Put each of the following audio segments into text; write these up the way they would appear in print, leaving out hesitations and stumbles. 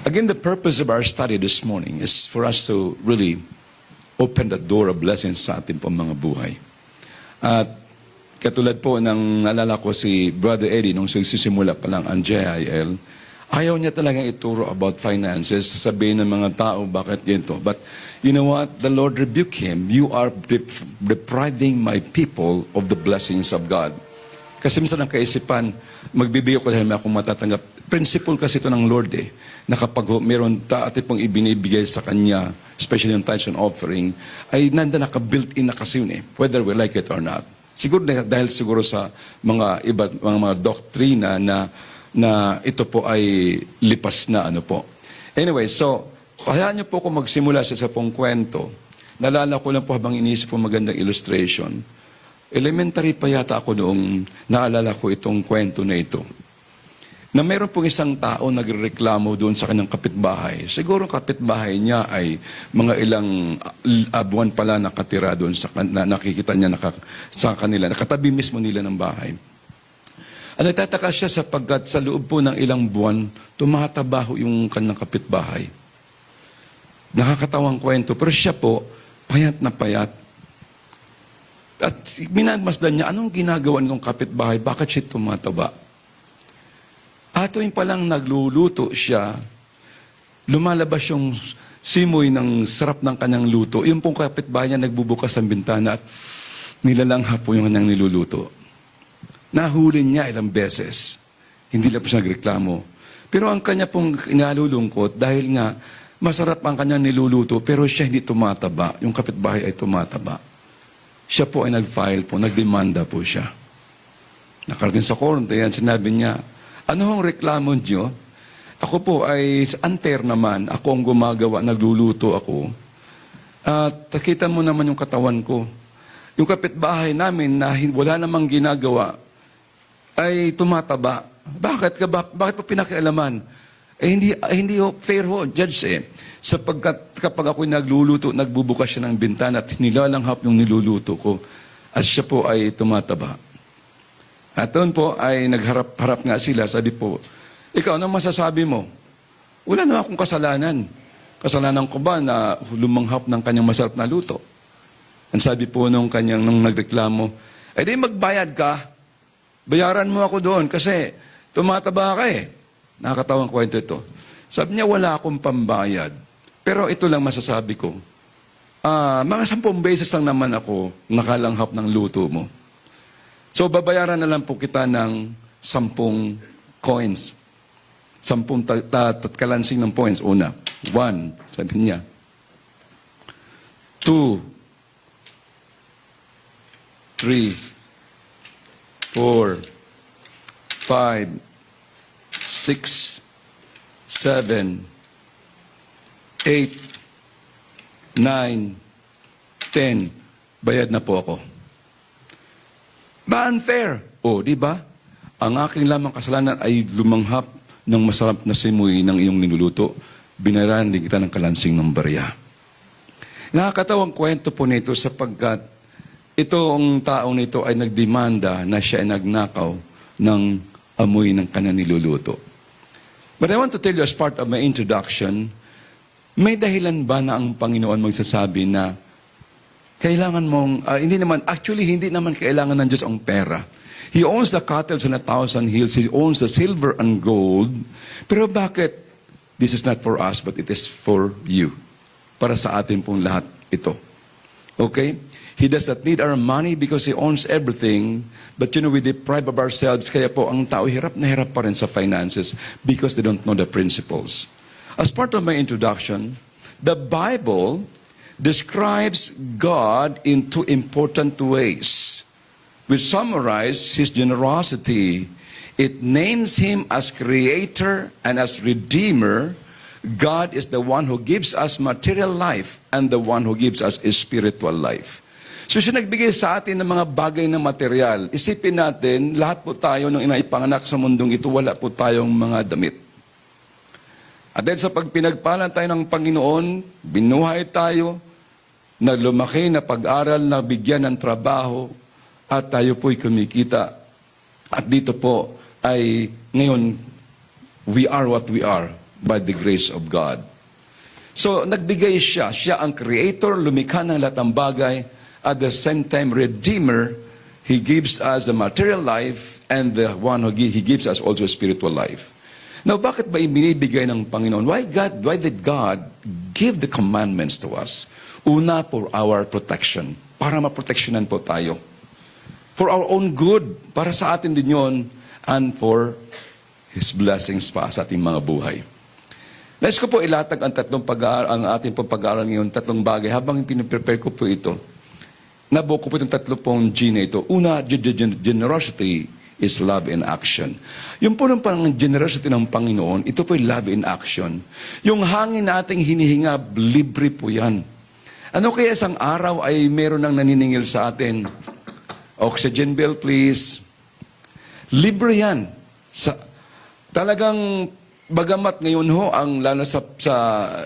Again, the purpose of our study this morning is for us to really open the door of blessings sa ating pong mga buhay. At katulad po ng naalala ko si Brother Eddie nung sisimula pa lang ang JIL, ayaw niya talagang ituro about finances, sasabihin ng mga tao, bakit ganito? But you know what? The Lord rebuked him. You are depriving my people of the blessings of God. Kasi minsan ang kaisipan, magbibigay ko dahil may akong matatanggap. Principle kasi ito ng Lord na kapag meron atin pong ibinibigay sa Kanya, especially yung tithes and offering, ay nanda naka-built-in na kasi yun whether we like it or not. Siguro dahil siguro sa mga mga doktrina na ito po ay lipas na ano po. Anyway, so, hayaan niyo po kung magsimula sa pong kwento. Nalala ko lang po habang inisip po magandang illustration. Elementary pa yata ako noong naalala ko itong kwento na ito. Na mayroon pong isang tao nagreklamo doon sa kanyang kapitbahay. Siguro kapitbahay niya ay mga ilang buwan pala nakatira doon sa nakikita niya sa kanila. Nakatabi mismo nila ng bahay. At nagtataka siya sapagkat sa loob po ng ilang buwan, tumatabaho yung kanyang kapitbahay. Nakakatawang kwento. Pero siya po, payat na payat. At minagmasdan niya, anong ginagawa ng kapitbahay? Bakit siya tumataba? At tuwing palang nagluluto siya, lumalabas yung simoy ng sarap ng kanyang luto. Yung pong kapitbahay niya nagbubukas ng bintana at nilalangha po yung kanyang niluluto. Nahuli niya ilang beses. Hindi lang po siya nagreklamo. Pero ang kanya pong inalulungkot dahil nga masarap ang kanyang niluluto pero siya hindi tumataba. Yung kapitbahay ay tumataba. Siya po ay nag-file po, nagdemanda po siya. Nakarating sa korte yan, sinabi niya, ano hong reklamo niyo? Ako po ay unfair naman. Ako ang gumagawa, nagluluto ako. At nakita mo naman yung katawan ko. Yung kapitbahay namin na wala namang ginagawa, ay tumataba. Bakit po pinakialaman? Hindi fair ho, judge Sapagkat kapag ako'y nagluluto, nagbubukas siya ng bintana at nilalanghap yung niluluto ko at siya po ay tumataba. At doon po ay nagharap-harap nga sila. Sabi po, ikaw, anong masasabi mo? Wala na akong kasalanan. Kasalanan ko ba na lumanghap ng kanyang masarap na luto? Ang sabi po nung nagreklamo, di magbayad ka. Bayaran mo ako doon kasi tumataba ka Nakakatawang kwento ito. Sabi niya, wala akong pambayad. Pero ito lang masasabi ko. Mga 10 beses lang naman ako nakalanghap ng luto mo. So, babayaran na lang po kita ng 10 coins. 10 kalansing ng points. Una, 1, sabi niya. 2, 3, 4, 5, 6, 7, 8, 9, 10. Bayad na po ako. Ba unfair? Di ba? Ang aking lamang kasalanan ay lumanghap ng masarap na simoy ng iyong niluluto. Binayaran din kita ng kalansing ng barya. Nakakatawang kwento po nito sapagkat itong taong nito ay nagdemanda na siya ay nagnakaw ng amoy ng kanyang niluluto. But I want to tell you as part of my introduction, may dahilan ba na ang Panginoon magsasabi na kailangan mong, hindi naman kailangan ng Diyos ang pera. He owns the cattle on 1,000 hills. He owns the silver and gold. Pero bakit? This is not for us, but it is for you. Para sa atin pong lahat ito. Okay? He does not need our money because He owns everything. But we deprive of ourselves. Kaya po, ang tao hirap na hirap pa rin sa finances because they don't know the principles. As part of my introduction, the Bible describes God in 2 important ways, which summarize His generosity. It names Him as Creator and as Redeemer. God is the one who gives us material life and the one who gives us a spiritual life. So siya nagbigay sa atin ng mga bagay na material. Isipin natin, lahat po tayo nung inaipanganak sa mundong ito, wala po tayong mga damit. At dahil sa pagpinagpalan tayo ng Panginoon, binuhay tayo, na lumaki, na pag-aral, na bigyan ng trabaho, at tayo po'y kumikita. At dito po ay ngayon, we are what we are. by the grace of God. So, nagbigay siya. Siya ang creator, lumikha ng lahat ng bagay. At the same time, Redeemer. He gives us the material life and the one who He gives us also spiritual life. Now, bakit ba ibinibigay ng Panginoon? Why did God give the commandments to us? Una, for our protection. Para maproteksyonan po tayo. For our own good. Para sa atin din yun. And for His blessings pa sa ating mga buhay. Nais ko po ilatag ang ating pag-aaral ngayon, tatlong bagay. Habang piniprepare ko po ito, nabuo ko po itong tatlo pong G na ito. Una, generosity is love in action. Yung po ng generosity ng Panginoon, ito po yung love in action. Yung hangin nating hinihinga, libre po yan. Ano kaya isang araw ay meron nang naniningil sa atin? Oxygen bill, please. Libre yan. Talagang, bagamat ngayon ho, lalo sa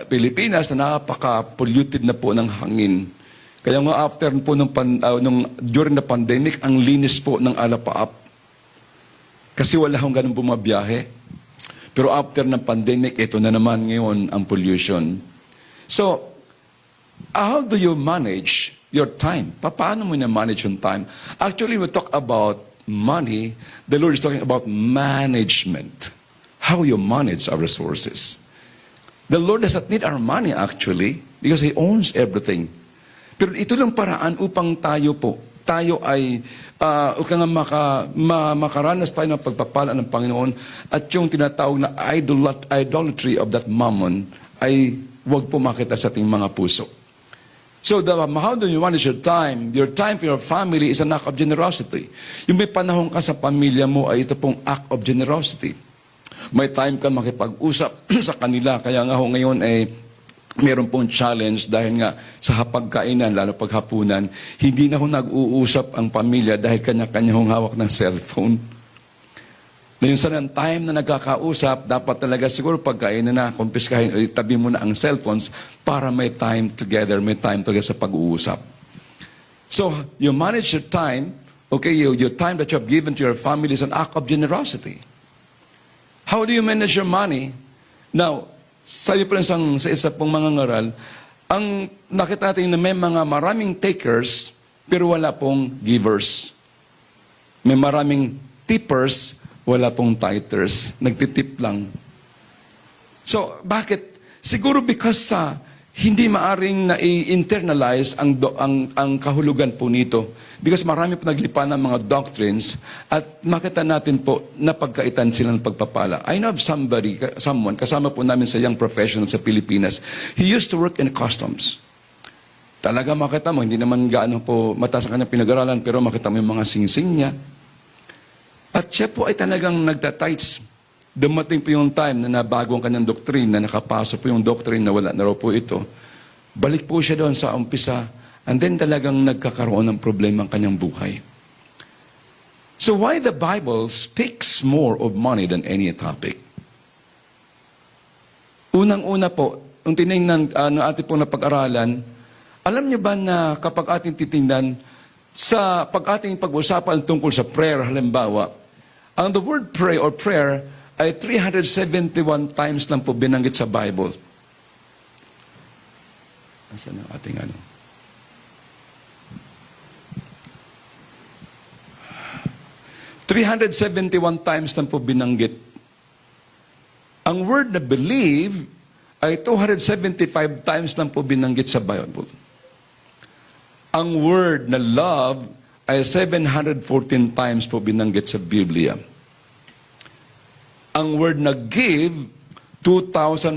Pilipinas, na napaka-polluted na po ng hangin. Kaya nga after po during the pandemic, ang linis po ng Alapaap. Kasi wala akong ganun bumabiyahe. Pero after ng pandemic, ito na naman ngayon ang pollution. So, how do you manage your time? Paano mo na-manage yung time? Actually, we talk about money. The Lord is talking about management. How you manage our resources. The Lord does not need our money actually because He owns everything. Pero ito lang paraan upang tayo ay makaranas tayo ng pagpapala ng Panginoon at yung tinatawag na idolatry of that mammon ay huwag po makita sa ating mga puso. So, how do you manage your time? Your time for your family is an act of generosity. Yung may panahon ka sa pamilya mo ay ito pong act of generosity. May time ka makipag-usap sa kanila. Kaya nga ho ngayon meron pong challenge dahil nga sa hapagkainan, lalo paghapunan, hindi na ho nag-uusap ang pamilya dahil kanya-kanya hong hawak ng cellphone. Ngayon sa time na nagkakausap, dapat talaga siguro pagkainan na, kumpiskahin, tabi mo na ang cellphones para may time together sa pag-uusap. So, you manage your time, okay, your time that you have given to your family is an act of generosity. How do you manage your money? Now, sabi po sa isa pong mga ngaral, ang nakita natin na may mga maraming takers, pero wala pong givers. May maraming tippers, wala pong tithers. Nagtitip lang. So, bakit? Siguro because hindi maaring na-internalize ang kahulugan po nito. Because marami po naglipa ng mga doctrines at makita natin po na pagkaitan sila ng pagpapala. I know of someone, kasama po namin sa young professional sa Pilipinas, he used to work in customs. Talaga makita mo, hindi naman gaano po mataas ang kanyang pinag-aralan, pero makita mo yung mga singsing niya. At siya po ay talagang nagtatights. Dumating po yung time na nabago ang kanyang doktrine, na nakapasok po yung doctrine na wala na raw po ito. Balik po siya doon sa umpisa, and then talagang nagkakaroon ng problema ang kanyang buhay. So why the Bible speaks more of money than any topic? Unang-una po, kung tinignan ating pong napag-aralan, alam niyo ba na kapag ating titingnan, pag ating pag-usapan tungkol sa prayer, halimbawa, ang the word pray or prayer ay 371 times lang po binanggit sa Bible. Nasaan ang ating ano? $371 times lang po binanggit. Ang word na believe ay 275 times lang po binanggit sa Bible. Ang word na love ay 714 times po binanggit sa Biblia. Ang word na give, 2,162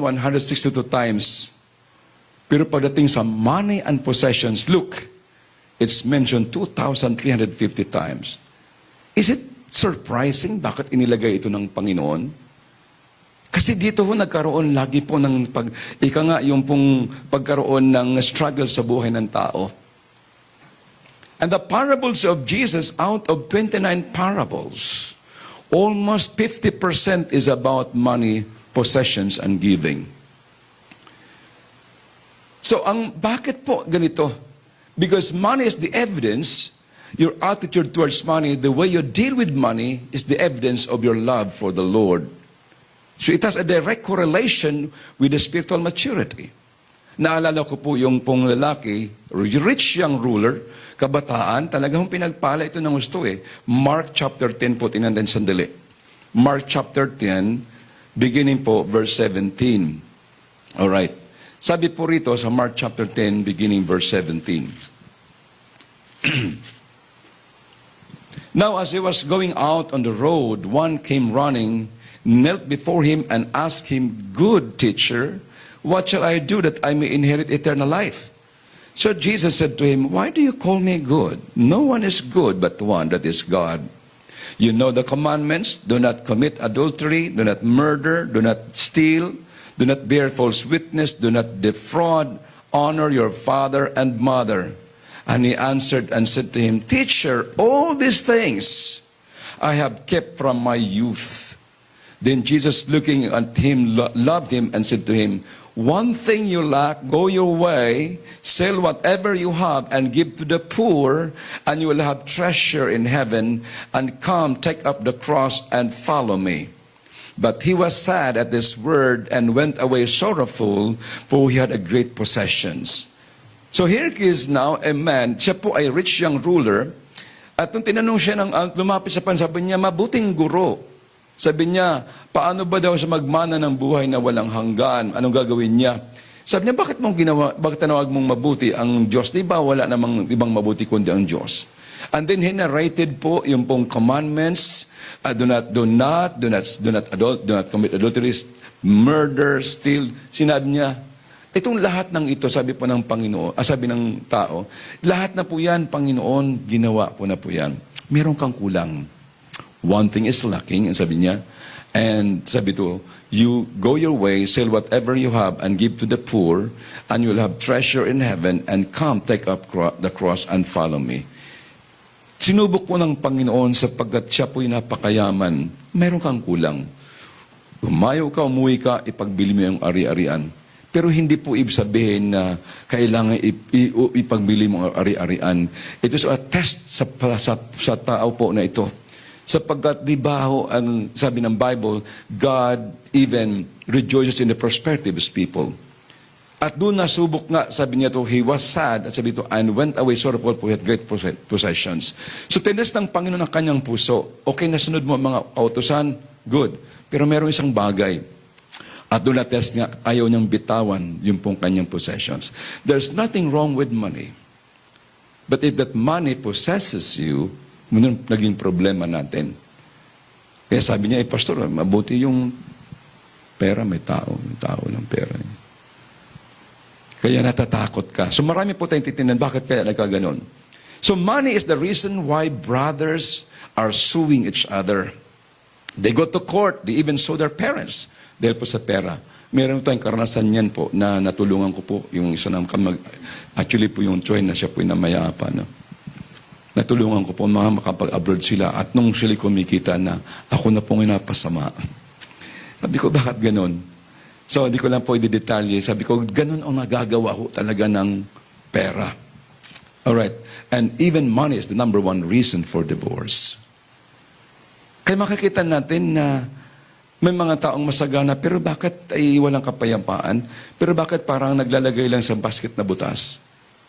times. Pero pagdating sa money and possessions, look, it's mentioned 2,350 times. Is it surprising bakit inilagay ito ng Panginoon? Kasi dito ho nagkaroon lagi po ng yung pong pagkaroon ng struggle sa buhay ng tao. And the parables of Jesus, out of 29 parables, almost 50% is about money, possessions, and giving. So, bakit po ganito? Because money is the evidence, your attitude towards money, the way you deal with money is the evidence of your love for the Lord. So it has a direct correlation with the spiritual maturity. Naalala ko po yung pong lalaki, rich young ruler, kabataan, talagang pinagpala ito ng gusto eh. Mark chapter 10 po, tingnan din sandali. Mark chapter 10, beginning po, verse 17. Alright. Sabi po rito sa Mark chapter 10, beginning verse 17. Now as he was going out on the road, one came running, knelt before him and asked him, "Good teacher, what shall I do that I may inherit eternal life?" So Jesus said to him, "Why do you call me good? No one is good but one, that is God. You know the commandments: do not commit adultery, do not murder, do not steal, do not bear false witness, do not defraud, honor your father and mother." And he answered and said to him, "Teacher, all these things I have kept from my youth." Then Jesus, looking at him, loved him and said to him, "One thing you lack, go your way, sell whatever you have and give to the poor, and you will have treasure in heaven, and come, take up the cross and follow me." But he was sad at this word and went away sorrowful, for he had a great possessions. So here is now a man, siya po ay rich young ruler, at nung tinanong siya lumapit sa sabi niya, "Mabuting guro." Sabi niya, paano ba daw siya magmana ng buhay na walang hanggan? Anong gagawin niya? Sabi niya, bakit tinawag mong mabuti ang Diyos? Di ba wala namang ibang mabuti kundi ang Diyos? And then he narrated po yung pong commandments, do not commit adultery, murder, steal. Sinabi niya, itong lahat ng ito, sabi po ng Panginoon, sabi ng tao, lahat na po yan, Panginoon, ginawa ko na po yan. Meron kang kulang. One thing is lacking, and sabi niya, and sabi to, you go your way, sell whatever you have, and give to the poor, and you'll have treasure in heaven, and come, take up the cross, and follow me. Sinubok po ng Panginoon sapagkat siya po'y napakayaman, meron kang kulang. Umayaw ka, umuwi ka, ipagbili mo yung ari-arian. Pero hindi po ibig sabihin na kailangan ipagbili mo ang ari-arian. Ito is a test sa tao po na ito. Sapagkat di ba ang sabi ng Bible, God even rejoices in the prosperity of His people. At doon nasubok nga, sabi niya to, he was sad, at sabi to, and went away sorrowful for he had great possessions. So tinas ng Panginoon ang kanyang puso. Okay, nasunod mo ang mga kautusan, good. Pero meron isang bagay. At doon na-test nga, ayaw niyang bitawan yung pong kanyang possessions. There's nothing wrong with money. But if that money possesses you, yun naging problema natin. Kaya sabi niya, pastor, mabuti yung pera, may tao ng pera. Kaya natatakot ka. So marami po tayong titingnan, bakit kaya nagkaganon? So money is the reason why brothers are suing each other. They go to court, they even sue their parents dahil po sa pera. Meron tayong karanasan yan po na natulungan ko po yung isa ng actually po yung Choy na siya po yung namayapa. No? Natulungan ko po mga makapag-abroad sila at nung sila kumikita na ako na pong inapasama. Sabi ko, bakit ganon? So, hindi ko lang po i-detalye. Sabi ko, ganon ang nagagawa ko talaga ng pera. Alright. And even money is the number one reason for divorce. Kaya makikita natin na may mga taong masagana, pero bakit ay walang kapayapaan? Pero bakit parang naglalagay lang sa basket na butas?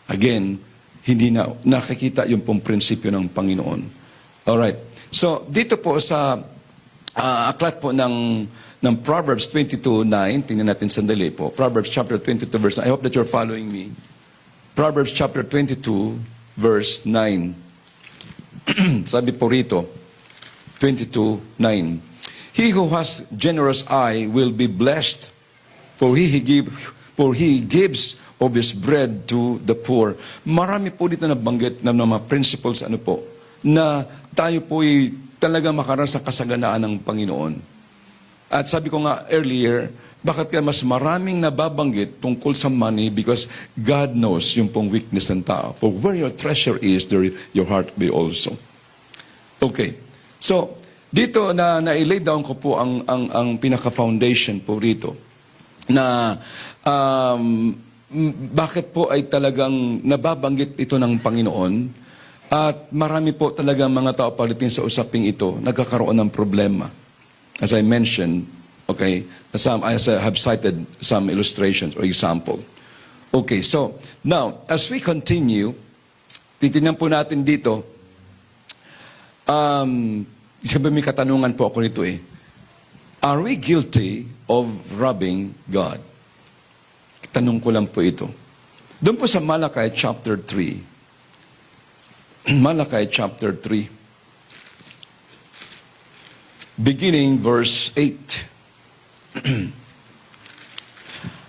Again, hindi na nakikita yung pong prinsipyo ng Panginoon. Alright. So, dito po sa aklat po ng Proverbs 22:9, tingnan natin sandali po. Proverbs chapter 22 verse 9. I hope that you're following me. Proverbs chapter 22 verse 9. Sabi po rito, 22:9. He who has generous eye will be blessed, for he gives of his bread to the poor. Marami po dito nabanggit na mga principles na tayo po talaga makaranas sa kasaganaan ng Panginoon. At sabi ko nga earlier, bakit kaya mas maraming nababanggit tungkol sa money? Because God knows yung pong weakness ng tao. For where your treasure is, there your heart will be also. Okay. So, dito na i-lay down ko po ang pinaka-foundation po rito na bakit po ay talagang nababanggit ito ng Panginoon at marami po talagang mga tao palitin sa usaping ito nagkakaroon ng problema. As I mentioned, Okay? As I have cited some illustrations or example. Okay, so now, as we continue, titingnan po natin dito, sabi may katanungan po ako nito eh. Are we guilty of robbing God? Tanong ko lang po ito. Doon po sa Malachi chapter 3. Malachi chapter 3. Beginning verse 8.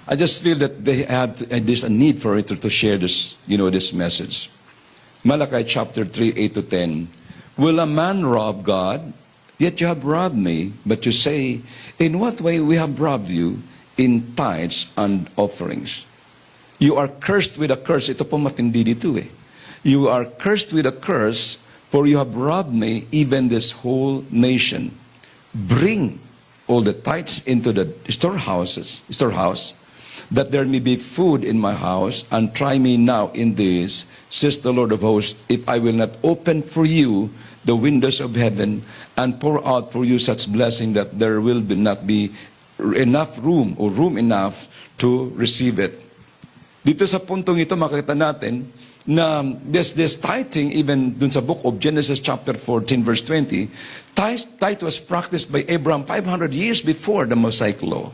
I just feel that there's a need for it to share this, this message. Malachi chapter 3, 8 to 10. Will a man rob God? Yet you have robbed me. But you say, in what way we have robbed you? In tithes and offerings. You are cursed with a curse. Ito po matindi dito eh. You are cursed with a curse, for you have robbed me, even this whole nation. Bring all the tithes into the storehouse, that there may be food in my house, and try me now in this, says the Lord of hosts, if I will not open for you the windows of heaven, and pour out for you such blessing that there will not be enough room, or room enough to receive it. Dito sa puntong ito, makita natin na this tithing, even dun sa book of Genesis chapter 14, verse 20, tithe was practiced by Abraham 500 years before the Mosaic Law.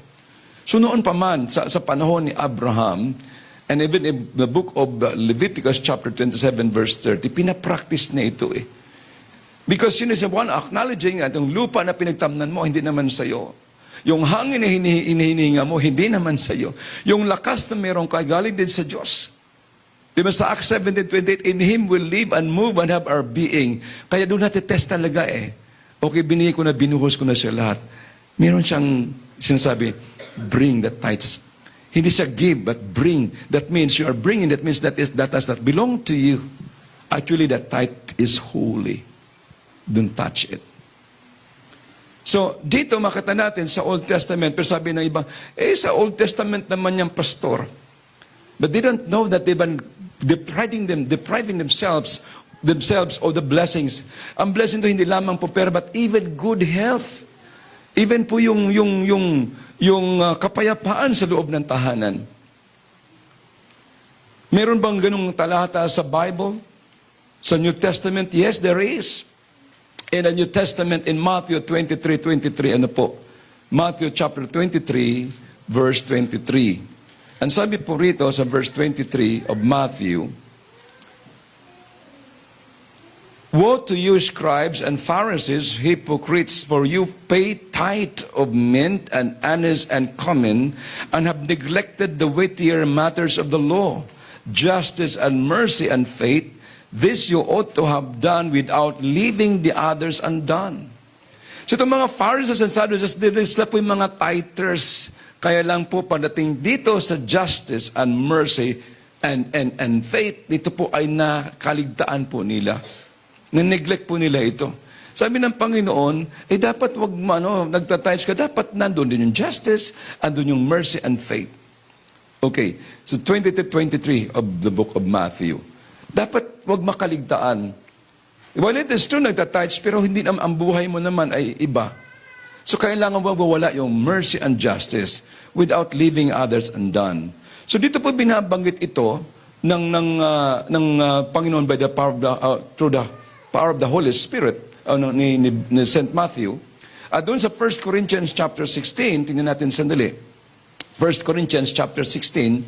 So noon pa man, sa panahon ni Abraham, and even in the book of Leviticus chapter 27, verse 30, pinapractice na ito eh. Because yun is one acknowledging at yung lupa na pinagtamnan mo, hindi naman sa'yo. Yung hangin na hinihinga mo, hindi naman sa'yo. Yung lakas na meron ka, galing din sa Diyos. Diba sa Acts 17:28, in Him will live and move and have our being. Kaya doon natin test talaga eh. Okay, binigay ko na, binuhos ko na siya lahat. Meron siyang sinasabi, bring the tithes. Hindi siya give, but bring. That means you are bringing, that means that does not belong to you. Actually, that tithe is holy. Don't touch it. So, dito makita natin sa Old Testament, pero sabi ng iba, sa Old Testament naman yung pastor. But they don't know that they've been depriving themselves of the blessings. Ang blessing to hindi lamang po pera, but even good health. Even po yung kapayapaan sa loob ng tahanan. Meron bang ganung talata sa Bible? Sa New Testament? Yes, there is. In the New Testament, in Matthew 23:23, ano po? Matthew chapter 23, verse 23. Ang sabi po rito sa verse 23 of Matthew, woe to you, scribes and Pharisees, hypocrites, for you pay tithe of mint and anise and cumin, and have neglected the weightier matters of the law, justice and mercy and faith. This you ought to have done without leaving the others undone. So itong mga Pharisees and Sadducees, sila po yung mga tithers. Kaya lang po pagdating dito sa justice and mercy and faith, dito po ay nakaligtaan po nila. Na-neglect po nila ito. Sabi ng Panginoon, dapat wag nagtitithes ka, dapat nandun din yung justice, andun yung mercy and faith. Okay, so 20-23 of the book of Matthew. Dapat wag makaligtaan. Well, it is true, nagtitithes, pero hindi naman, ang buhay mo naman ay iba. So, kailangan mawawala yung mercy and justice without leaving others undone. So, dito po binabanggit ito ng Panginoon by the power of through the power of the Holy Spirit ni St. Matthew. At doon sa 1 Corinthians chapter 16, tingnan natin sandali. 1 Corinthians chapter 16,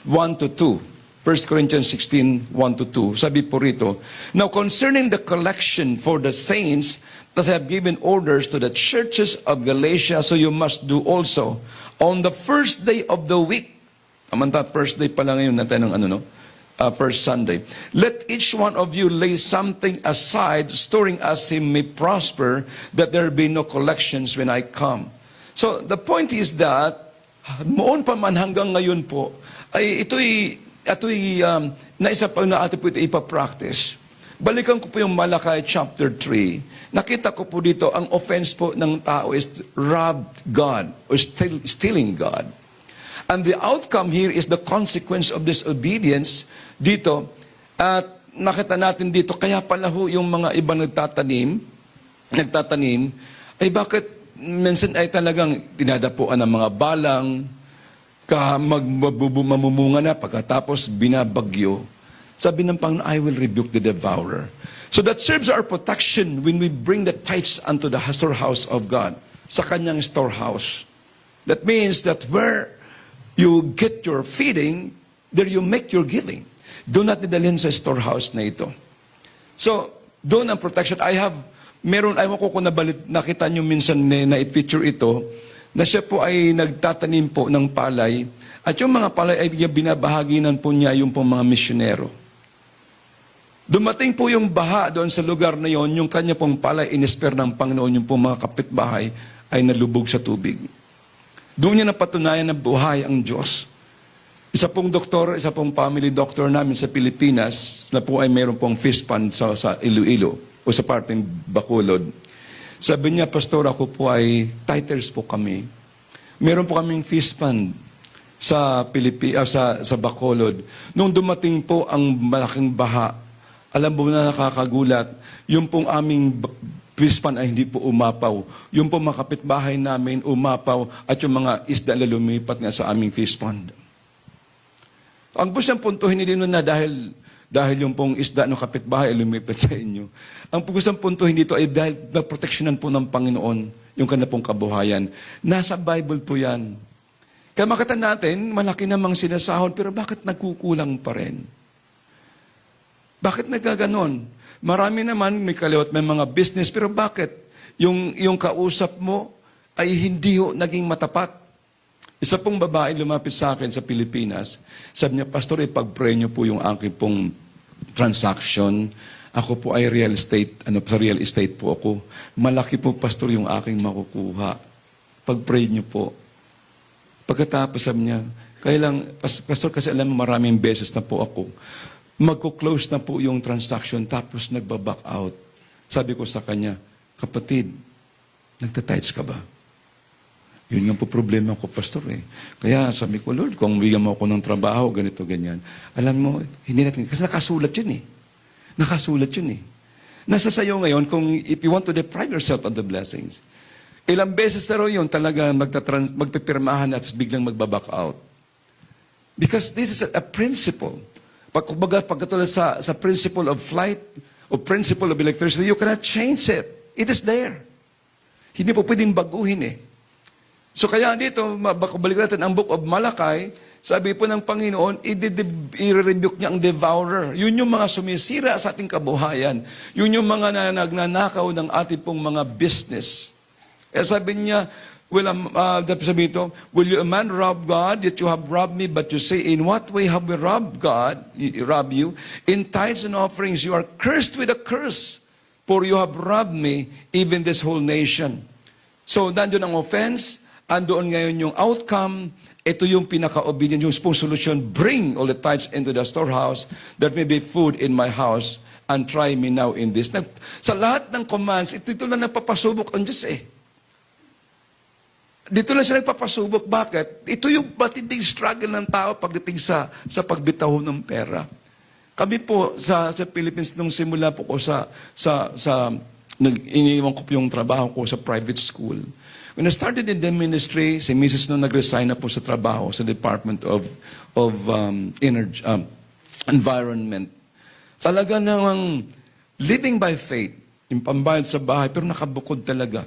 1-2. 1 Corinthians 16, 1-2. Sabi po rito, now concerning the collection for the saints, as I have given orders to the churches of Galatia, so you must do also. On the first day of the week, first day pala ngayon natin ng first Sunday, let each one of you lay something aside, storing as he may prosper, that there be no collections when I come. So the point is that, noon pa man hanggang ngayon po, ay ito'y naisa pa na atin po ito ipapractice. Balikan ko po yung Malachi chapter 3. Nakita ko po dito, ang offense po ng tao is robbed God or stealing God. And the outcome here is the consequence of disobedience dito. At nakita natin dito, kaya pala ho yung mga ibang nagtatanim, ay bakit minsan ay talagang dinadapuan ng mga balang, mamumunga na, pagkatapos binabagyo. Sabi ng Panginoon, I will rebuke the devourer. So that serves our protection when we bring the tithes unto the storehouse of God, sa kanyang storehouse. That means that where you get your feeding, there you make your giving. Do not idalhin sa storehouse na ito. So, doon ang protection. Ayaw ko kung nakita nyo minsan na i-feature ito, na siya po ay nagtatanim po ng palay, at yung mga palay ay binabahaginan po niya yung pong mga misyonero. Dumating po yung baha doon sa lugar na yon, yung kanya pong palay inesper ng Panginoon, yung pong mga kapitbahay ay nalubog sa tubig. Doon niya napatunayan na buhay ang Diyos. Isa pong family doctor namin sa Pilipinas, na po ay mayroon pong fish pond sa Iloilo, o sa parteng Bacolod. Sabi niya, Pastor, ako po ay titers po kami. Meron po kaming fish pond sa Bacolod. Nung dumating po ang malaking baha, alam mo na nakakagulat, yung pong aming fish pond ay hindi po umapaw. Yung pong mga kapitbahay namin umapaw at yung mga isda na lumipat nga sa aming fish pond. Ang gusto ng punto, hindi din na dahil yung pong isda ng kapitbahay ay lumipat sa inyo. Ang gusto ng punto, hindi ito ay dahil naproteksyonan po ng Panginoon yung kanya pong kabuhayan. Nasa Bible po yan. Kaya makita natin, malaki namang sinasahod, pero bakit nagkukulang pa rin? Bakit nagkaganon? Marami naman may kaliwat, may mga business, pero bakit yung kausap mo ay hindi naging matapat? Isa pong babae lumapit sa akin sa Pilipinas, sabi niya, Pastor, ipag-pray niyo po yung aking pong transaction. Ako po ay sa real estate po ako. Malaki po, Pastor, yung aking makukuha. Pag-pray niyo po. Pagkatapos sabi niya, Pastor, kasi alam mo, maraming beses na po ako. Magko-close na po yung transaction, tapos nagbaback out. Sabi ko sa kanya, kapatid, nagtatides ka ba? Yun nga po problema ko, Pastor. Kaya sabi ko, Lord, kung bigyan mo ako ng trabaho, ganito, ganyan. Alam mo, hindi natin, kasi nakasulat yun Nakasulat yun Nasa sayo ngayon, kung if you want to deprive yourself of the blessings, ilang beses na rin yun talaga magpipirmahan at biglang magbaback out. Because this is a principle. Pagkatulad sa principle of flight, o principle of electricity, you cannot change it. It is there. Hindi po pwedeng baguhin So kaya dito, balik natin ang Book of Malachi, sabi po ng Panginoon, i-rebuke niya ang devourer. Yun yung mga sumisira sa ating kabuhayan. Yun yung mga nagnanakaw ng ating pong mga business. Sabi niya, will a man rob God, yet you have robbed me, but you say, in what way have we robbed God, rob you? In tithes and offerings, you are cursed with a curse, for you have robbed me, even this whole nation. So, nandun ang offense, andoon ngayon yung outcome, ito yung pinaka-obedient, yung solution, bring all the tithes into the storehouse, that may be food in my house, and try me now in this. Sa lahat ng commands, ito lang nagpapasubok ang Diyos Dito lang siya nagpapasubok. Bakit? Ito yung matinding struggle ng tao pagdating sa pagbitaw ng pera. Kami po sa Philippines, nung simula po ko iniwan ko po yung trabaho ko sa private school. When I started in the ministry, si Mrs. nung nag-resign na po sa trabaho sa Department of Environment. Talaga nang living by faith, yung pambayad sa bahay, pero nakabukod talaga.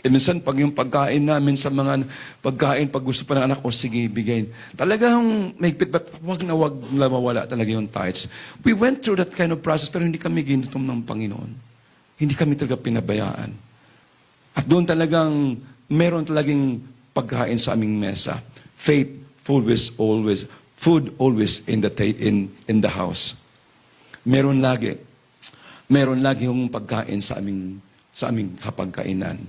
Minsan, pag yung pagkain namin sa mga pagkain, pag gusto pa ng anak ko, sige, bigayin. Talagang mahigpit, but wag na mawala talaga yung tithes. We went through that kind of process, pero hindi kami ginutom ng Panginoon. Hindi kami talaga pinabayaan. At doon talagang, meron talagang pagkain sa aming mesa. Faith, food always in the house. Meron lagi yung pagkain sa aming kapagkainan.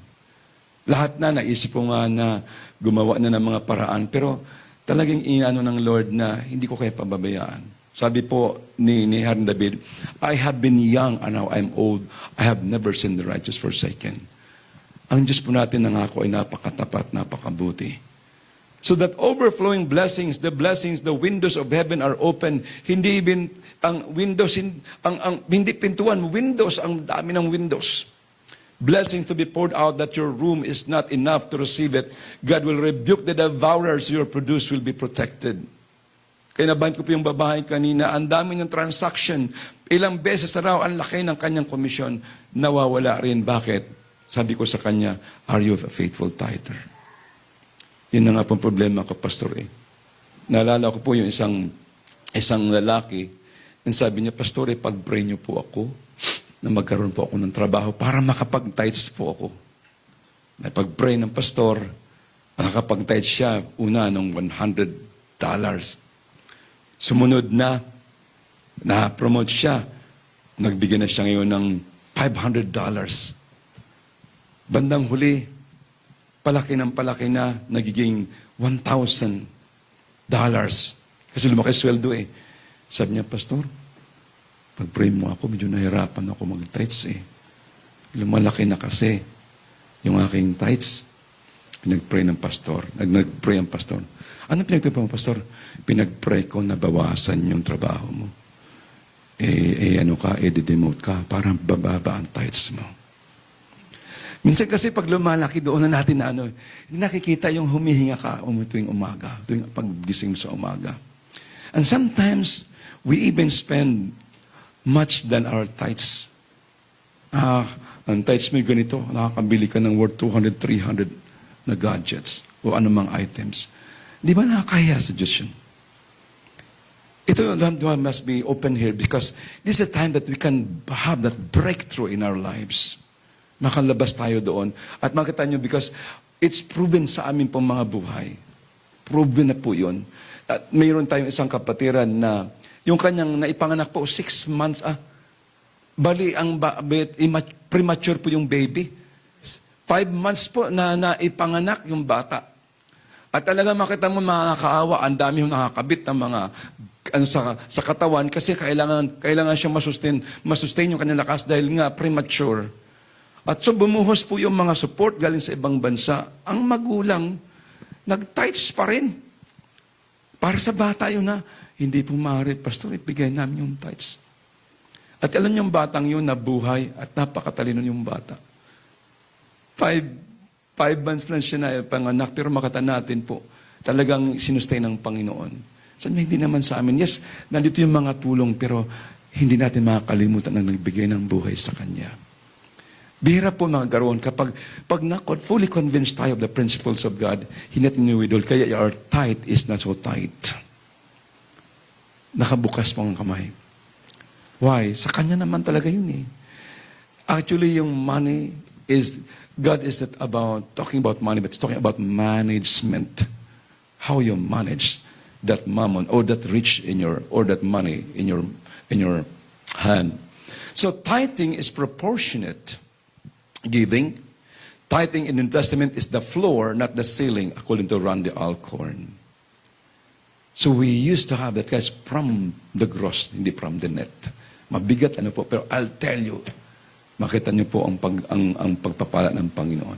Lahat naisip ko nga na gumawa na ng mga paraan, pero talagang inano ng Lord na hindi ko kaya pababayaan. Sabi po ni Haring David, I have been young and now I'm old. I have never seen the righteous forsaken. Ang Diyos po natin nangako ay napakatapat, napakabuti. So that overflowing blessings, the windows of heaven are open. Hindi pintuan, windows, ang dami ng windows. blessing to be poured out that your room is not enough to receive it. God will rebuke the devourers, your produce will be protected. Kaya nabahin ko po yung babae kanina, ang dami ng transaction, ilang beses na raw ang laki ng kanyang komisyon, nawawala rin. Bakit? Sabi ko sa kanya, are you a faithful tither? Yun na nga pong problema ko, Pastor. Naalala ko po yung isang lalaki, and sabi niya, Pastor, pag-pray niyo po ako, na magkaroon po ako ng trabaho para makapag-tithes po ako. Pag-pray ng pastor, nakapag-tithes siya, una nung $100. Sumunod na-promote siya. Nagbigyan na siya ngayon ng $500. Bandang huli, palaki na, nagiging $1,000. Kasi lumaki sweldo Sabi niya, Pastor, pag-pray mo ako, medyo nahirapan ako mag-tithes Lumalaki na kasi yung aking tithes. Pinag-pray ng pastor. Nag-pray ang pastor. Ano pinag-pray mo, Pastor? Pinag-pray ko na bawasan yung trabaho mo. I-demote ka para bababa ang tithes mo. Minsan kasi pag lumalaki doon na natin nakikita yung humihinga ka tuwing umaga, tuwing paggising mo sa umaga. And sometimes, we even spend much than our tithes. Ang tithes mo ganito, nakakabili ka ng worth 200, 300 na gadgets o anumang items. Di ba nakakaya sa Diyos yun? Ito must be open here because this is a time that we can have that breakthrough in our lives. Makalabas tayo doon. At makita nyo because it's proven sa amin pong mga buhay. Proven na po yun. At mayroon tayong isang kapatiran na yung kanyang naipanganak po, 6 months, bali, premature po yung baby. 5 months po na naipanganak yung bata. At talaga makita mo makakaawa, ang dami yung nakakabit ng mga sa katawan kasi kailangan siya masustain yung kanyang lakas dahil nga premature. At so bumuhos po yung mga support galing sa ibang bansa. Ang magulang, nag-tithes pa rin. Para sa bata yun hindi po maaari, Pastor, ibigay namin yung tithes. At alam yung batang yun na buhay at napakatalino yung bata. 5 months lang siya na panganak, pero makita natin po, talagang sinustain ng Panginoon. Sabi hindi naman sa amin. Yes, nandito yung mga tulong, pero hindi natin makakalimutan ang nagbigay ng buhay sa Kanya. Bihira po mga garoon kapag fully convinced tayo of the principles of God, hindi natin niwidol, kaya our tithe is not so tight. Nakabukas po ang kamay. Why? Sa Kanya naman talaga yun Actually, yung money God is not talking about money, but it's talking about management. How you manage that mammon or that or that money in your hand. So tithing is proportionate giving. Tithing in the New Testament is the floor, not the ceiling, according to Randy Alcorn. So we used to have that guys from the gross, hindi from the net. Mabigat po, pero I'll tell you, makita niyo po ang pagpapala ng Panginoon.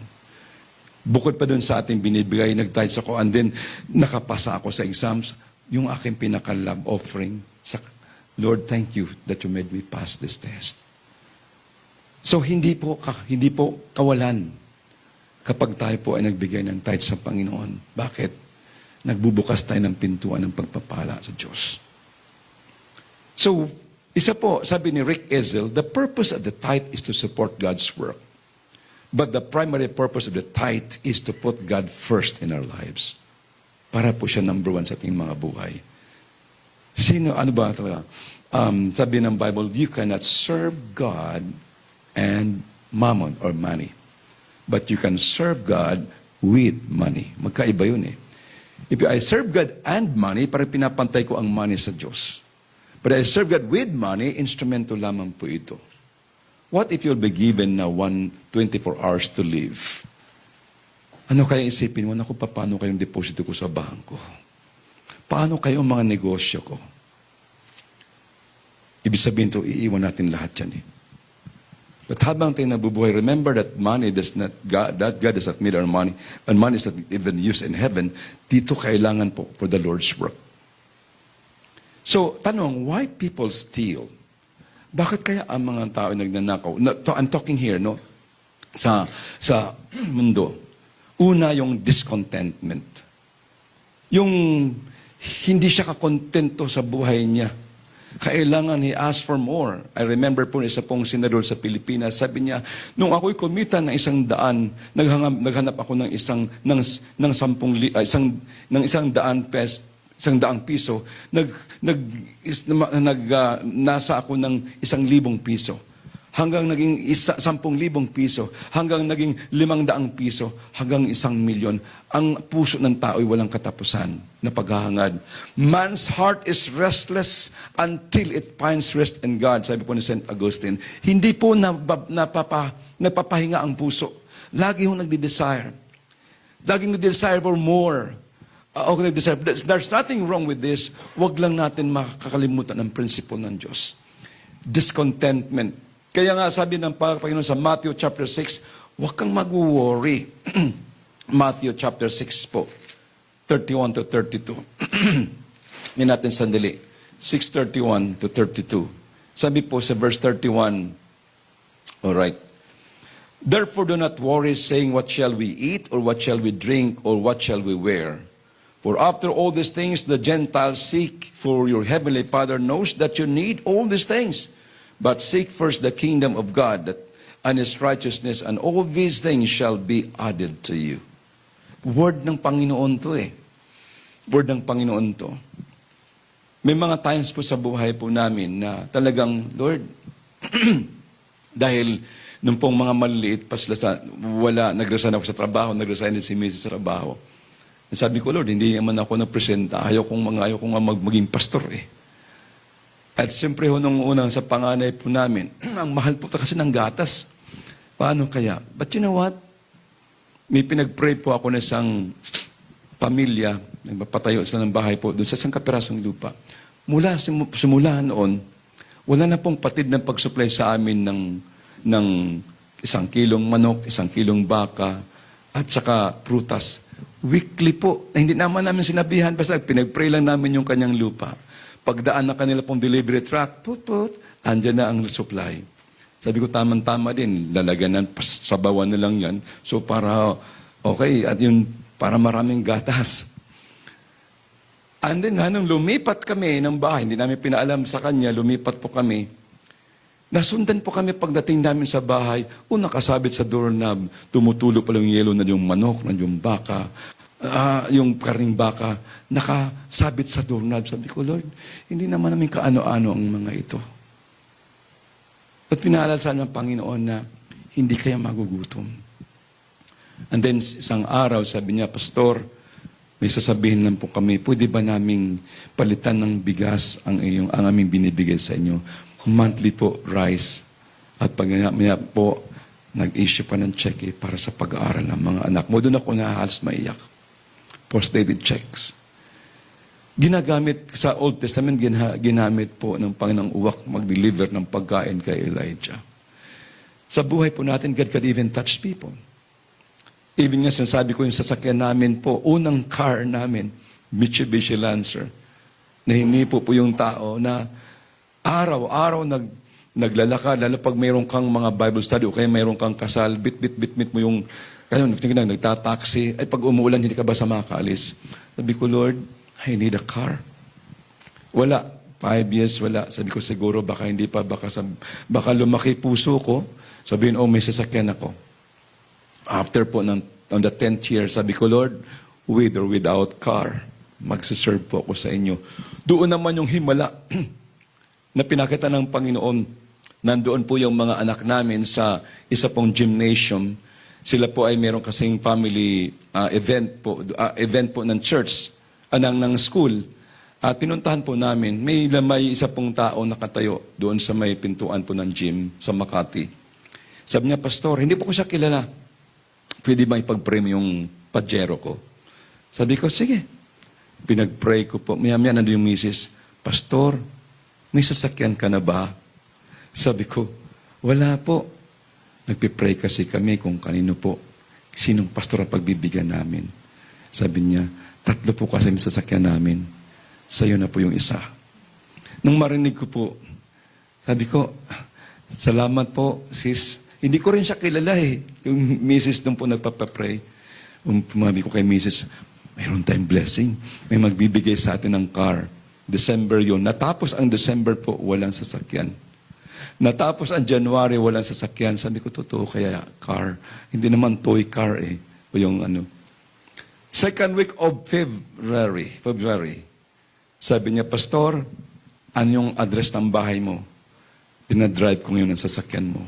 Bukod pa dun sa ating binibigay, nag-tithes ako, and then nakapasa ako sa exams, yung aking pinaka-love offering, Lord, thank you that you made me pass this test. So hindi po kawalan kapag tayo po ay nagbigay ng tithes sa Panginoon. Bakit? Nagbubukas tayo ng pintuan ng pagpapala sa Diyos. So, isa po, sabi ni Rick Ezel, the purpose of the tithe is to support God's work. But the primary purpose of the tithe is to put God first in our lives. Para po siya number 1 sa ating mga buhay. Ano ba talaga? Sabi ng Bible, you cannot serve God and mammon or money. But you can serve God with money. Magkaiba yun If I serve God and money, parang pinapantay ko ang money sa Diyos. But I serve God with money, instrumento lamang po ito. What if you'll be given na 24 hours to live? Ano kaya isipin mo? Naku, paano kayong deposito ko sa bangko? Paano kayo ang mga negosyo ko? Ibig sabihin ito, iiwan natin lahat yan But habang tayo nabubuhay, remember that money God does not need our money, and money is not even used in heaven. Dito kailangan po for the Lord's work. So, tanong, why people steal? Bakit kaya ang mga tao nagnanakaw? I'm talking here, sa mundo. Una, yung discontentment. Yung hindi siya kakontento sa buhay niya. Kailangan he asked for more. I remember po isa pong senador sa Pilipinas, sabi niya, nung ako'y kumita ng 100, naghanap ako ng isang daang piso, nasa ako ng 1,000 piso. Hanggang naging 10,000 piso, hanggang naging 500 piso, hanggang 1,000,000. Ang puso ng tao ay walang katapusan na paghahangad. Man's heart is restless until it finds rest in God, sabi po ni St. Augustine. Hindi po nagpapahinga ang puso. Lagi hong nagde-desire. Laging nagde-desire for more. There's nothing wrong with this. Huwag lang natin makakalimutan ang prinsipyo ng Diyos. Discontentment. Kaya nga sabi ng Panginoon sa Matthew chapter 6, huwag kang mag-worry. Matthew chapter 6 po, 31 to 32. Hindi natin sandali. 6:31 to 32. Sabi po sa verse 31, alright. Therefore do not worry, saying, what shall we eat, or what shall we drink, or what shall we wear? For after all these things the Gentiles seek, for your heavenly Father knows that you need all these things. But seek first the kingdom of God and His righteousness, and all these things shall be added to you. Word ng Panginoon to eh. Word ng Panginoon to. May mga times po sa buhay po namin na talagang, Lord, dahil nung pong mga maliliit, nag-resign ako sa trabaho, nag-resign din si Mrs. sa trabaho. Sabi ko, Lord, hindi naman ako na-presenta. Ayaw kong maging pastor eh. At siyempre nung unang sa panganay po namin, ang mahal po kasi ng gatas. Paano kaya? But you know what? May pinag-pray po ako na isang pamilya, nagpapatayo sila ng bahay po doon sa isang kapirasong lupa. Simula noon, wala na pong patid ng pag-supply sa amin ng 1 kilong manok, 1 kilong baka, at saka prutas. Weekly po. Hindi naman namin sinabihan, basta pinag-pray lang namin yung kanyang lupa. Pagdaan na kanila pong delivery truck, andyan na ang supply. Sabi ko, tama-tama din, lalagyan sabawan na lang yan. So para, okay, at yun, para maraming gatas. And then, nung lumipat kami ng bahay, hindi namin pinaalam sa kanya, lumipat po kami. Nasundan po kami pagdating namin sa bahay, nakasabit sa doorknob, tumutulo pa lang yung yelo na yung manok, na yung baka, yung karning baka, nakasabit sa doorknob. Sabi ko, Lord, hindi naman namin kaano-ano ang mga ito. At pinaalala sa ng Panginoon na hindi kaya magugutom. And then, isang araw, sabi niya, Pastor, may sasabihin lang po kami, pwede ba naming palitan ng bigas ang aming binibigay sa inyo? Monthly po, rice. At pag maya po, nag-issue pa ng cheque para sa pag-aaral ng mga anak mo. Doon ako nahahalos maiyak. Post-dated checks. Ginagamit sa Old Testament, ginamit po ng Panginoong uwak mag-deliver ng pagkain kay Elijah. Sa buhay po natin, God can even touch people. Even nga sinasabi ko yung sasakyan namin po, unang car namin, Mitsubishi Lancer, na hindi po yung tao na araw-araw naglalakad, lalo pag mayroon kang mga Bible study o kaya mayroon kang kasal, bit mo yung, kaya nagtataksi, ay pag umuulan, hindi ka ba sa makaalis? Sabi ko, Lord, I need a car. Wala. 5 years, wala. Sabi ko, siguro, baka hindi pa, baka lumaki puso ko, sabihin, may sasakyan ako. After po, on the 10th year, sabi ko, Lord, with or without car, magsiserve po ako sa inyo. Doon naman yung himala na pinakita ng Panginoon. Nandoon po yung mga anak namin sa isa pong gymnasium. Sila po ay meron kasing family event po ng church, ng school. At pinuntahan po namin, may isa pong tao nakatayo doon sa may pintuan po ng gym sa Makati. Sabi niya, Pastor, hindi po ko siya kilala. Pwede ba ipag-pray yung pajero ko? Sabi ko, sige. Pinag-pray ko po. Maya-maya nandun yung misis, Pastor, may sasakyan ka na ba? Sabi ko, wala po. Nagpipray kasi kami kung kanino po. Sinong pastor ang pagbibigyan namin? Sabi niya, 3 po kasi may sasakyan namin. Sa'yo na po yung isa. Nung marinig ko po, sabi ko, salamat po, sis. Hindi ko rin siya kilala eh. Yung misis doon po nagpapapray. Pumabi ko kay misis, mayroon tayong blessing. May magbibigay sa atin ng car. December yun. Natapos ang December po, walang sasakyan. Natapos ang January, walang sasakyan. Sabi ko, totoo kaya car. Hindi naman toy car eh. O yung ano. Second week of February. Sabi niya, Pastor, ano yung address ng bahay mo? Dinadrive ko ngayon ang sasakyan mo.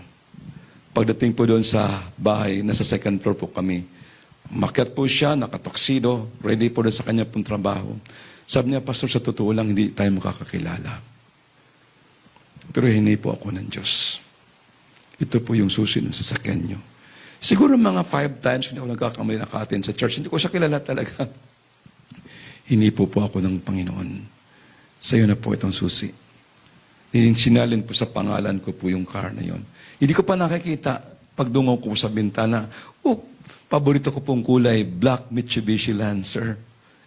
Pagdating po doon sa bahay, nasa second floor po kami. Makyat po siya, nakatoksido, ready po doon sa kanya pong trabaho. Sabi niya, Pastor, sa totoo lang, hindi tayo makakakilala. Pero hindi po ako ng Diyos. Ito po yung susi ng sasakyan niyo. Siguro mga 5 times, hindi ako nagkakamali nakatin sa church. Hindi ko siya kilala talaga. Hindi po ako ng Panginoon. Sa iyo na po itong susi. Sinalin po sa pangalan ko po yung car na yon. Hindi ko pa nakikita pag dungaw ko sa bintana, paborito ko pong kulay, black Mitsubishi Lancer.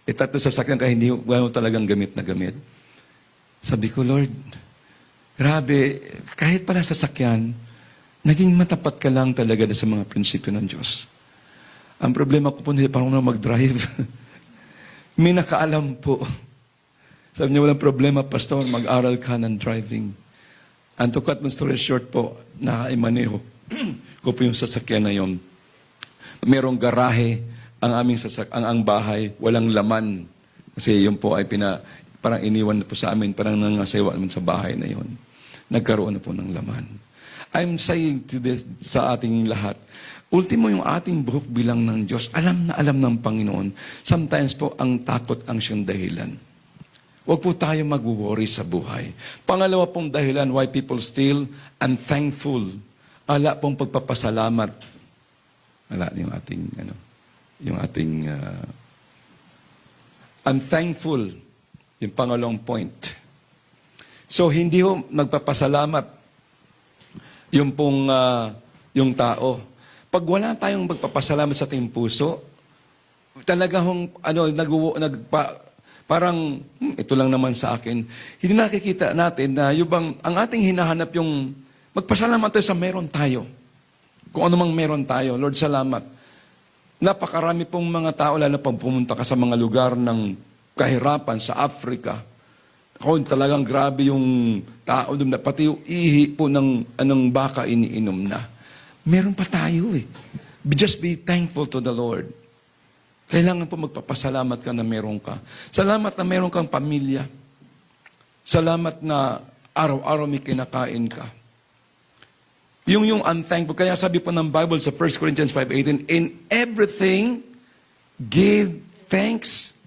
Ito sasakyan kaya hindi ko talagang gamit na gamit. Sabi ko, Lord, grabe, kahit pala sasakyan, naging matapat ka lang talaga sa mga prinsipyo ng Diyos. Ang problema ko po, hindi parang na mag-drive. May nakaalam po. Sabi niya, walang problema, Pastor, mag-aral ka ng driving. And to cut my story short po, nakaimaneho ko po yung sasakyan na yon. Merong garahe ang aming ang bahay, walang laman. Kasi yun po ay parang iniwan na po sa amin, parang nangasawa naman sa bahay na yon. Nagkaroon na po ng laman. I'm saying to this sa ating lahat, ultimo yung ating buhok bilang ng Diyos, alam na alam ng Panginoon. Sometimes po, ang takot ang siyang dahilan. Huwag po tayo mag-worry sa buhay. Pangalawa pong dahilan why people still unthankful. Ala pong pagpapasalamat. Ala yung ating unthankful. Yung pangalawang point. So, hindi ho nagpapasalamat yung pong yung tao. Pag wala tayong magpapasalamat sa ating puso, talaga parang, ito lang naman sa akin. Hindi nakikita natin na ang ating hinahanap yung magpasalamat tayo sa meron tayo. Kung ano mang meron tayo. Lord, salamat. Napakarami pong mga tao, lalo pag pumunta ka sa mga lugar ng kahirapan sa Africa. Ako, talagang grabe yung tao doon. Pati yung ihi po ng baka iniinom na. Meron pa tayo eh. Just be thankful to the Lord. Kailangan po magpapasalamat ka na meron ka. Salamat na meron kang pamilya. Salamat na araw-araw may kinakain ka. Yung unthankful. Kaya sabi po ng Bible sa 1 Corinthians 5:18, in everything, give thanks.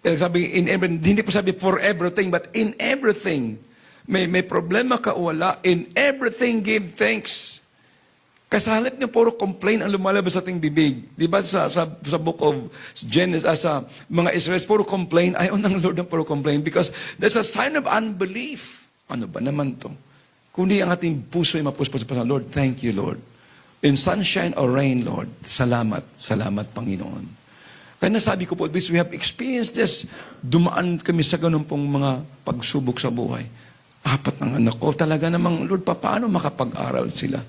Sabi, hindi po sabi for everything, but in everything. May problema ka o wala, in everything give thanks. Kasi halip niyo, puro complain ang lumalabas sa ating bibig. Di ba sa book of Genesis, sa mga Israelites, puro complain. Ayaw ng Lord ng puro complain because that's a sign of unbelief. Ano ba naman to? Kundi ang ating puso ay mapuspos sa Lord, thank you, Lord. In sunshine or rain, Lord, salamat, salamat, Panginoon. Kaya nasabi ko po, this, we have experienced this. Dumaan kami sa ganun pong mga pagsubok sa buhay. 4 ng anak ko, talaga namang, Lord, paano makapag-aral sila?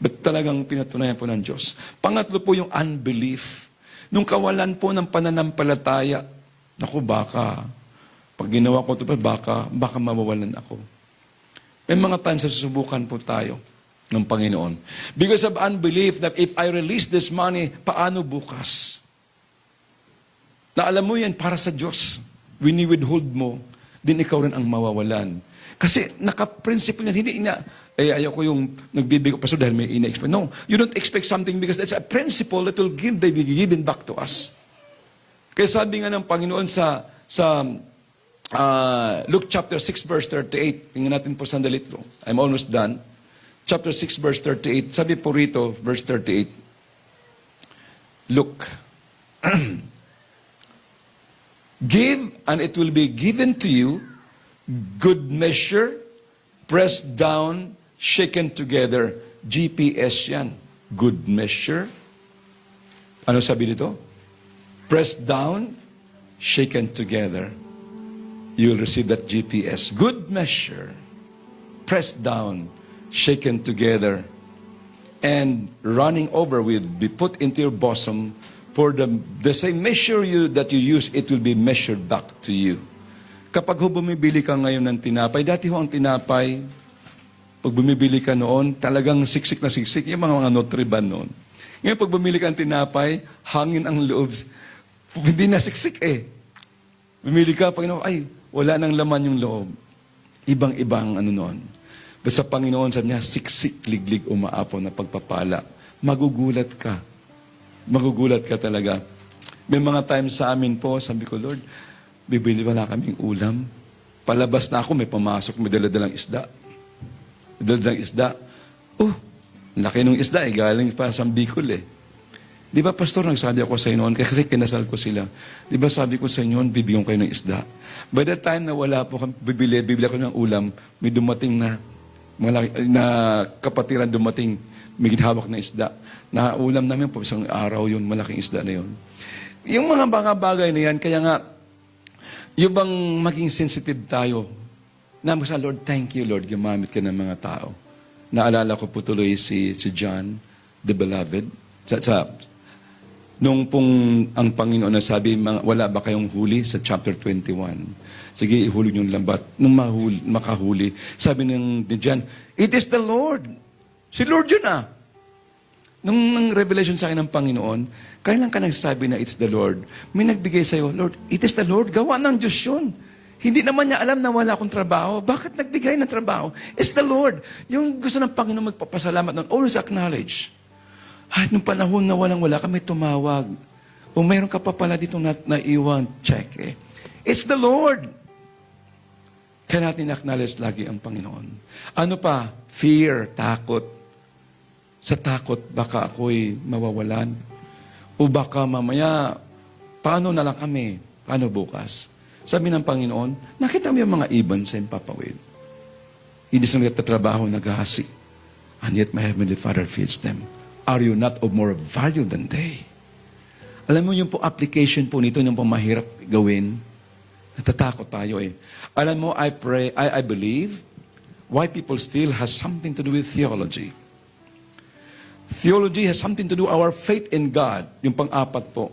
But talagang pinatunayan po ng Diyos. Pangatlo po yung unbelief. Nung kawalan po ng pananampalataya, naku baka, pag ginawa ko ito baka mawawalan ako. May mga times sa susubukan po tayo ng Panginoon. Because of unbelief that if I release this money, paano bukas? Na alam mo yan, para sa Diyos. Wini-withhold mo, din ikaw rin ang mawawalan. Kasi naka-principle yan, hindi na, ayaw ko yung nagbibigay pa so dahil may ina-expect. No, you don't expect something because that's a principle that will be given back to us. Kaya sabi nga ng Panginoon sa Luke chapter 6 verse 38, tingnan natin po sandali ito. I'm almost done. Chapter 6 verse 38, sabi po rito, verse 38, Luke, give and it will be given to you, good measure, pressed down, shaken together. GPS yan. Good measure. Ano sabi dito? Pressed down, shaken together. You will receive that GPS. Good measure, pressed down, shaken together. and running over will be put into your bosom. For the same measure that you use, it will be measured back to you. Kapag bumibili ka ngayon ng tinapay, dati ang tinapay, pag bumibili ka noon, talagang siksik na siksik, yung mga Nutriban noon. Ngayon, pag bumili ka ng tinapay, hangin ang loob, hindi na siksik eh. Bumili ka, Panginoon, ay, wala nang laman yung loob. Ibang-ibang noon. Basta Panginoon, sabi niya, siksik, liglig, umaapaw na pagpapala. Magugulat ka. Magugulat ka talaga. May mga times sa amin po, sabi ko, Lord, bibili wala kaming ulam. Palabas na ako, may pumasok, may daladalang isda. May daladalang isda. Laki nung isda galing pa sa Bicol eh. Di ba, Pastor, nagsabi ako sa inyo noon, kasi kinasal ko sila. Di ba, sabi ko sa inyo, bibigyan kayo ng isda. By the time na wala po kami, bibili ako ng ulam, may dumating na kapatiran dumating, may ginhawak na isda. Na ulam namin po, isang araw yun, malaking isda na yun. Yung mga bagay na yan, kaya nga, yung bang maging sensitive tayo, na sa Lord, thank you, Lord, gumamit ka ng mga tao. Naalala ko po tuloy si John, the beloved, nung pong ang Panginoon na sabi, wala ba kayong huli sa chapter 21? Sige, ihulog yung lambat. Nung makahuli, sabi ni John, it is the Lord. Si Lord yun ah. Nung revelation sa akin ng Panginoon, kailan ka nagsasabi na it's the Lord? May nagbigay sa'yo, Lord, it is the Lord. Gawa ng Diyos yun. Hindi naman niya alam na wala akong trabaho. Bakit nagbigay ng trabaho? It's the Lord. Yung gusto ng Panginoon magpapasalamat nun, always acknowledge. At nung panahon na walang-wala ka, may tumawag. O mayroon ka pa pala dito naiwan, check eh. It's the Lord. Kaya natin acknowledge lagi ang Panginoon. Ano pa? Fear, takot. Sa takot, baka ako'y mawawalan. O baka mamaya, paano na lang kami? Paano bukas? Sabi ng Panginoon, nakita mo yung mga ibon sa impapawid. Hindi sila nagtatrabaho, naghahasi. And yet my Heavenly Father feeds them. Are you not of more value than they? Alam mo yung po application po nito, yung po mahirap gawin. Natatakot tayo eh. Alam mo, I believe, why people steal has something to do with theology. Theology has something to do with our faith in God. Yung pang-apat po.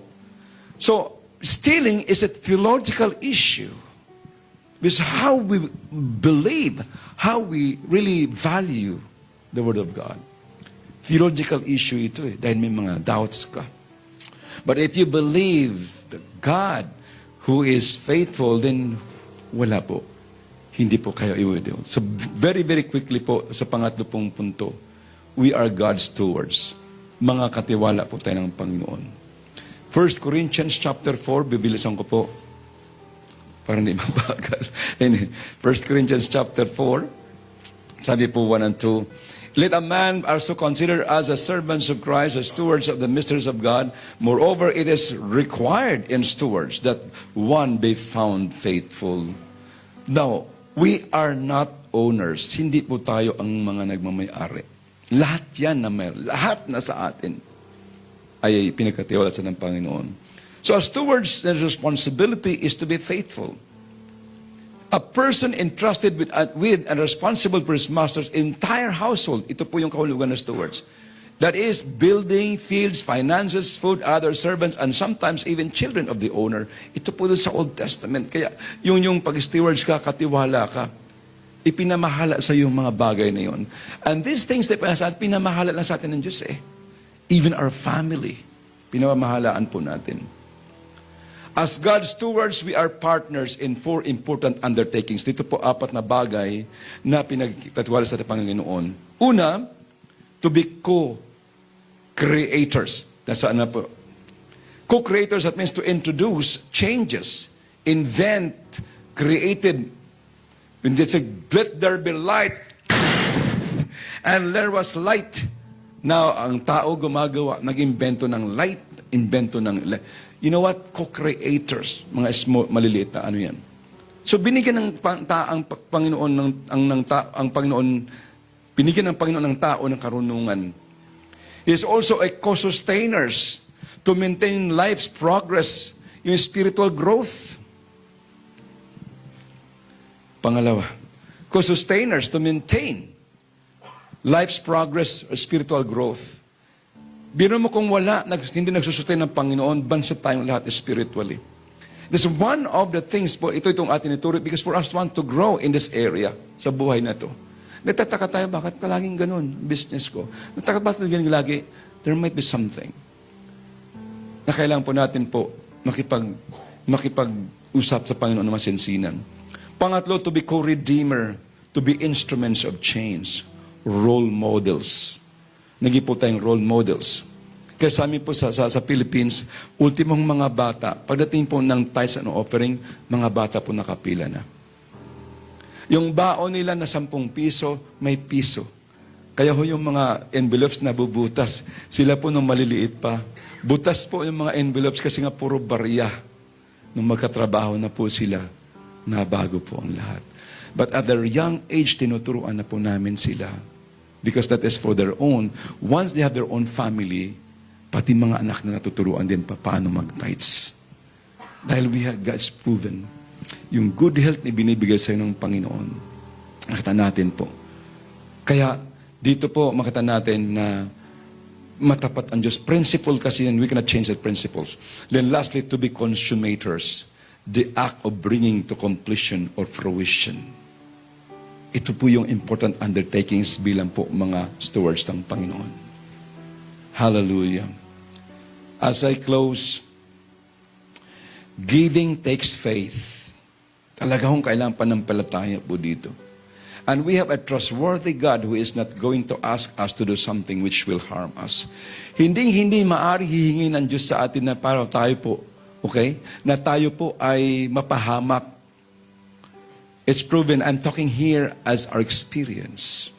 So, stealing is a theological issue. It's how we believe, how we really value the Word of God. Theological issue ito eh, dahil may mga doubts ka. But if you believe the God who is faithful, then wala po. Hindi po kayo iwido. So very, very quickly po, sa pangatlo pong punto, we are God's stewards. Mga katiwala po tayo ng Panginoon. 1 Corinthians chapter 4, bibilisan ko po. Para hindi mabagal. 1 Corinthians chapter 4, sabi po 1 and 2, let a man also consider us as servants of Christ, as stewards of the mysteries of God. Moreover, it is required in stewards that one be found faithful. Now, we are not owners. Hindi po tayo ang mga nagmamayari. Lahat yan na mayroon. Lahat na sa atin ay pinagkatiwala sa ng Panginoon. So a steward's responsibility is to be faithful. A person entrusted with and responsible for his master's entire household. Ito po yung kahulugan ng stewards. That is, building, fields, finances, food, other servants, and sometimes even children of the owner. Ito po doon sa Old Testament. Kaya yung pag-stewards ka, katiwala ka, ipinamahala sa yung mga bagay na yun. And these things that pinamahala lang sa atin ng Diyos eh. Even our family, pinamahalaan po natin. As God's stewards, we are partners in 4 important undertakings. Dito po 4 na bagay na pinagtatiwala sa Panginoon. Una, to be co-creators. Nasaan na po? Co-creators, that means to introduce changes, invent, created. When they say, let there be light, and there was light. Now, ang tao gumagawa, nag-invento ng light, invento ng light. You know what? Co-creators, mga small, maliliit na ano yan. So binigyan ng Panginoon binigyan ng Panginoon ng tao ng karunungan. He is also a co-sustainers to maintain life's progress, yung spiritual growth. Pangalawa, co-sustainers to maintain life's progress or spiritual growth. Biro mo kung wala, hindi nagsusustay ng Panginoon, bansot tayong lahat spiritually. This is one of the things po, itong atin ituro, because for us want to grow in this area, sa buhay na to. Nagtataka tayo, bakit palaging ganun, business ko? Nagtataka bakit ganun lagi? There might be something na kailangan po natin po makipag-usap sa Panginoon na masinsinan. Pangatlo, to be co-redeemer, to be instruments of change, role models. Naging po tayong role models. Kaya sa amin po sa Philippines, ultimong mga bata, pagdating po ng tithes and offering, mga bata po nakapila na. Yung baon nila na 10 piso, may piso. Kaya ho yung mga envelopes na bubutas, sila po nung maliliit pa. Butas po yung mga envelopes kasi nga puro barya. Nung magkatrabaho na po sila, nabago po ang lahat. But at their young age, tinuturuan na po namin sila. Because that is for their own. Once they have their own family, pati mga anak na natuturuan din pa paano mag-tithes. Dahil God's proven. Yung good health na binibigay sa ng Panginoon, nakita natin po. Kaya dito po makita natin na matapat ang Diyos. Principle kasi yan, we cannot change the principles. Then lastly, to be consummators. The act of bringing to completion or fruition. Ito po yung important undertakings bilang po mga stewards ng Panginoon. Hallelujah. As I close, giving takes faith. Talaga hong kailangan panampalataya po dito. And we have a trustworthy God who is not going to ask us to do something which will harm us. Hindi maari hihingi ng Diyos sa atin na para tayo po, okay? Na tayo po ay mapahamak. It's proven, I'm talking here as our experience.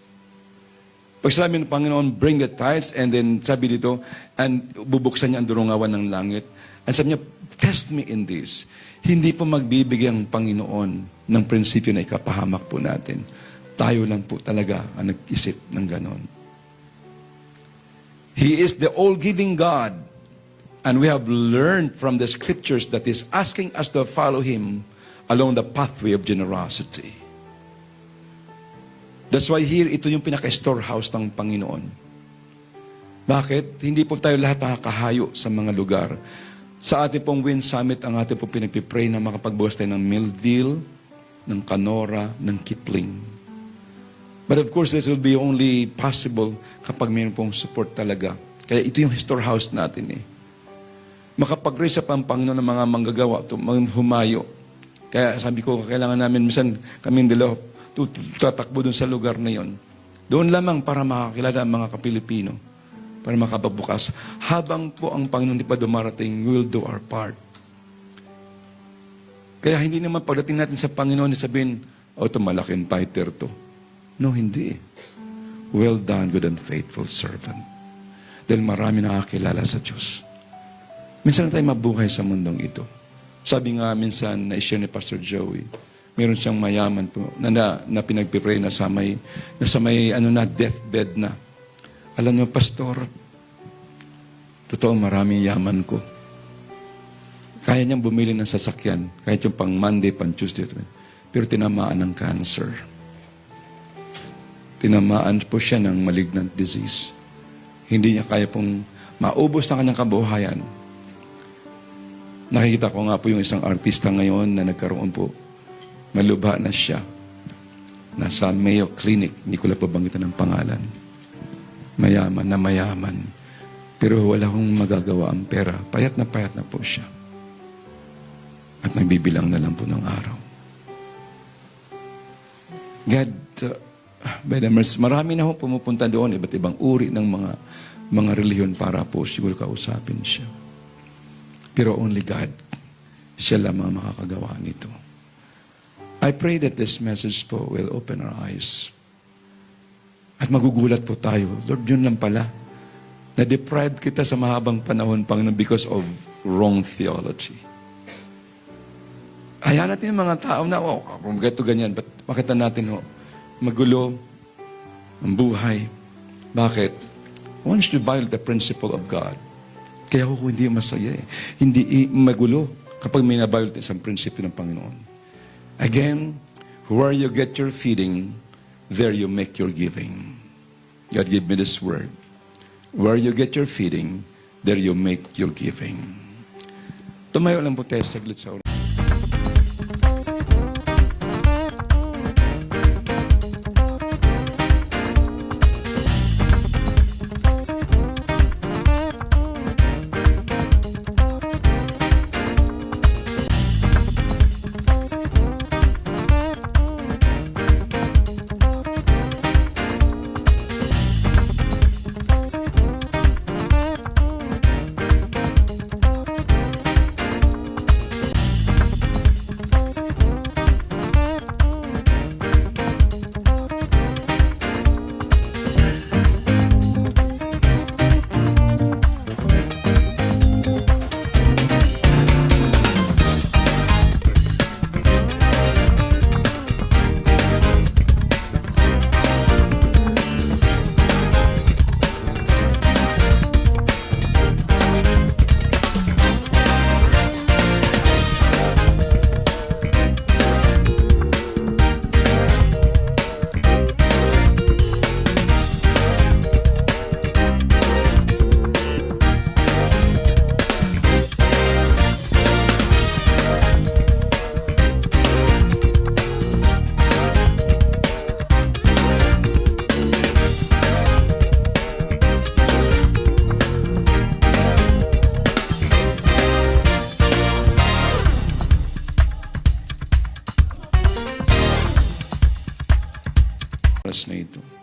Pag sabi ng Panginoon, bring the tithes, and then sabi dito, and bubuksan niya ang durungawan ng langit. And sabi niya, test me in this. Hindi po magbibigay ang Panginoon ng prinsipyo na ikapahamak po natin. Tayo lang po talaga ang nag-isip ng ganon. He is the all-giving God. And we have learned from the scriptures that is asking us to follow Him along the pathway of generosity. That's why here, ito yung pinaka-storehouse ng Panginoon. Bakit? Hindi po tayo lahat nakakahayo sa mga lugar. Sa ating pong Wind Summit, ang ating pong pinagpipray na makapagbukas tayo ng Millville, ng Canora, ng Kipling. But of course, this will be only possible kapag mayroon pong support talaga. Kaya ito yung storehouse natin eh. Makapag-raise up ang Panginoon ng mga manggagawa, humayo. Kaya sabi ko, kailangan namin, minsan kaming dalawa, tatakbo dun sa lugar na yon. Doon lamang para makakilala ang mga Kapilipino, para makapagbukas. Habang po ang Panginoon di pa dumarating, we will do our part. Kaya hindi naman pagdating natin sa Panginoon, sabihin, ito malaking tither to. No, hindi. Well done, good and faithful servant. Dahil marami nakakilala sa Diyos. Minsan na tayo mabuhay sa mundong ito. Sabi nga minsan na i-share ni Pastor Joey, meron siyang mayaman po na pinagpipray na sa may deathbed na. Alam niyo, Pastor, totoo maraming yaman ko. Kaya niyang bumili ng sasakyan, kahit yung pang Monday, pang Tuesday, pero tinamaan ng cancer. Tinamaan po siya ng malignant disease. Hindi niya kaya pong maubos ang kanyang kabuhayan. Nakikita ko nga po yung isang artista ngayon na nagkaroon po. Malubha na siya. Nasa Mayo Clinic. Hindi ko lang pabanggitan ng pangalan. Mayaman na mayaman. Pero wala akong magagawa ang pera. Payat na po siya. At nagbibilang na lang po ng araw. God, by the mercy, marami na ho pumupunta doon. Iba't ibang uri ng mga reliyon para po siguro kausapin siya. Pero only God, siya lamang makakagawa nito. I pray that this message po will open our eyes. At magugulat po tayo. Lord, yun lang pala. Na-deprived kita sa mahabang panahon, Panginoon, because of wrong theology. Hayaan natin yung mga tao na, kung ganito ganyan, but makita natin, magulo ang buhay. Bakit? Once you violate the principle of God, kaya ako hindi masaya eh. Hindi magulo kapag may na-violate isang prinsipyo ng Panginoon. Again, where you get your feeding, there you make your giving. God give me this word. Where you get your feeding, there you make your giving. Tumayo lang po tayo saglit sa oras. Na ito.